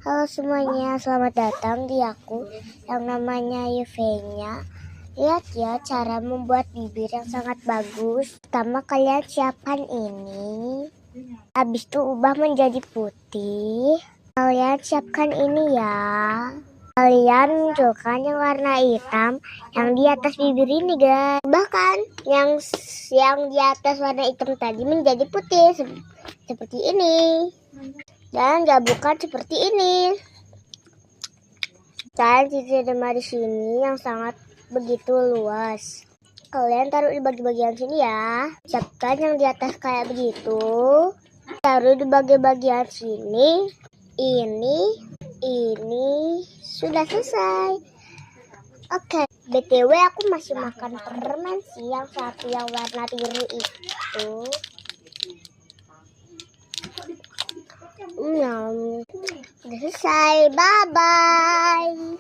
Halo semuanya, selamat datang di aku yang namanya Yevenya. Lihat ya cara membuat bibir yang sangat bagus. Pertama kalian siapkan ini. Habis itu ubah menjadi putih. Kalian siapkan ini ya. Kalian munculkan yang warna hitam yang di atas bibir ini guys. Bahkan yang di atas warna hitam tadi menjadi putih seperti ini. Dan gabungkan seperti ini. Dan sisi demar di sini yang sangat begitu luas. Kalian taruh di bagian sini ya. Siapkan yang di atas kayak begitu. Taruh di bagian sini. Ini sudah selesai. Oke, BTW aku masih makan permen sih yang satu yang warna biru itu. Udah selesai, bye-bye.